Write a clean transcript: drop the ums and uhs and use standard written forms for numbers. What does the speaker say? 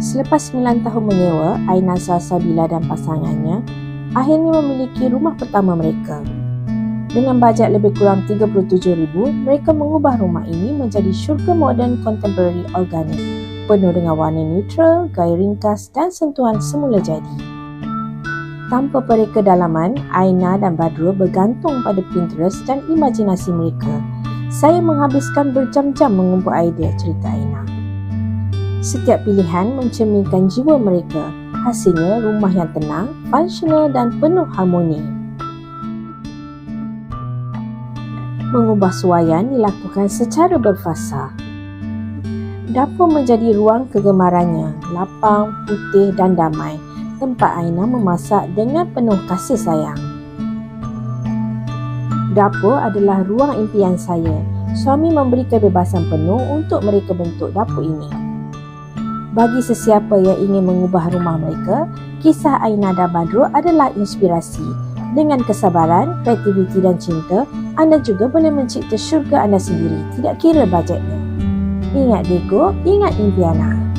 Selepas 9 tahun menyewa, Aina Salsabila dan pasangannya akhirnya memiliki rumah pertama mereka. Dengan bajet lebih kurang RM37,000, mereka mengubah rumah ini menjadi syurga moden contemporary organik, penuh dengan warna neutral, gaya ringkas dan sentuhan semula jadi. Tanpa pereka dalaman, Aina dan Badrul bergantung pada Pinterest dan imajinasi mereka. Saya menghabiskan berjam-jam mengumpul idea cerita Aina. Setiap pilihan mencerminkan jiwa mereka. Hasilnya rumah yang tenang, fungsional dan penuh harmoni. Mengubah suaian dilakukan secara berfasa. Dapur menjadi ruang kegemarannya, lapang, putih dan damai. Tempat Aina memasak dengan penuh kasih sayang. Dapur adalah ruang impian saya. Suami memberi kebebasan penuh untuk mereka bentuk dapur ini. Bagi sesiapa yang ingin mengubah rumah mereka, kisah Aina dan Badrul adalah inspirasi. Dengan kesabaran, kreativiti dan cinta, anda juga boleh mencipta syurga anda sendiri, tidak kira bajetnya. Ingat Lego, ingat impian.